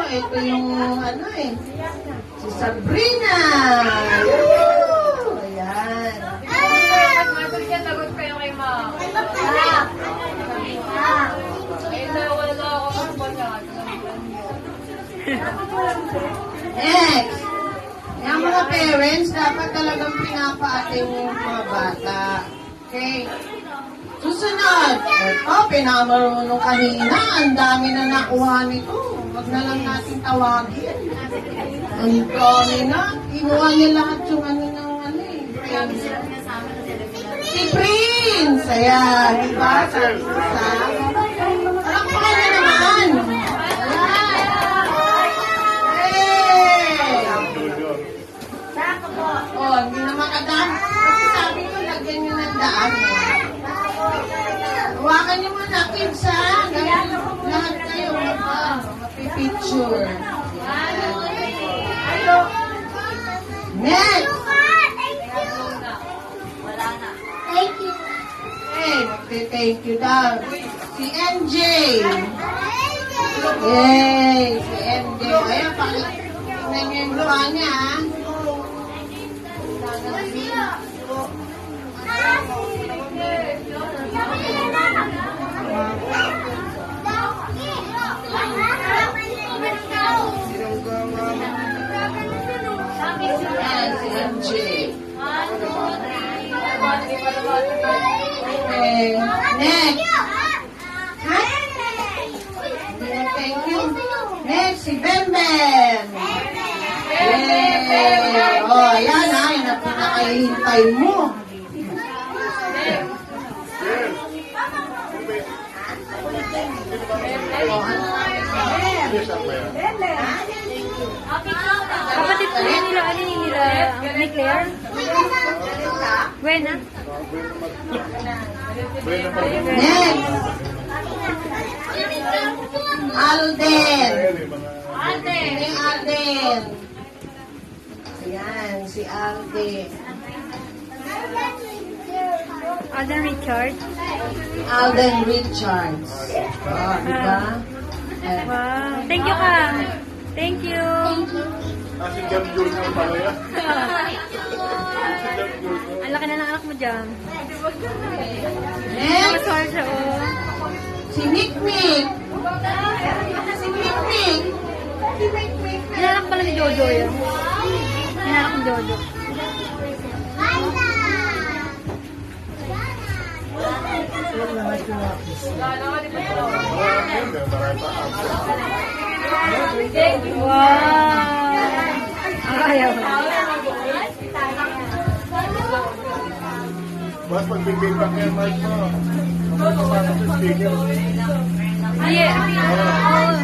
ito yung ano eh. Si Sabrina. Yoo! Ayan. Master siya, lagot kayo kay ma'am. Wala ako ng bata. Next. Yung mga parents, dapat talagang pinapaate yung mga bata. Okay? Susunod. Ito, pinamarunong kanina. Ang dami na nakuha nito. Huwag na lang natin tawagin. Ang dami na. Kinuha niya lahat yung ano ng ano eh. Si Prince! Ayan, diba? Sabi ko sa... Alam ko ka na naman! Hey! Oh, hindi na makadaan. Kasi sabi ko, lagyan nyo ng daan. Hawakan nyo muna, kids, ha? Lahat kayo, mapipicture. Next! Hey, thank you daw. Si MJ. Yay! Si MJ. Ayan, pakinggan niyo yung luha niya, ha? Ayan, si MJ. Okay. Next. Thank you. Next, si Bemben. Yay! Oh, ayan ha. Yung pinakahihintay mo. Kapatid ko yun nila, ano yun nila, ni Claire? Buena? Next. Alden. Si Alden. Ayan, si Alden. Alden Richard? Alden Richards. Oh, diba? Wow. Thank you, ka. Thank you. Si Jam Junior pala yan. Ang laki na ng anak mo dyan. Next. Maswar siya, oh. Si Mikmik. Si Mikmik. Si Mikmik. Inanak pala ni Jojo yan. Inanak ni Jojo. Wow! Ayaw. Mas magbibigay kayo mic mo. Mapapasok sa speaker. Yeah. Oh.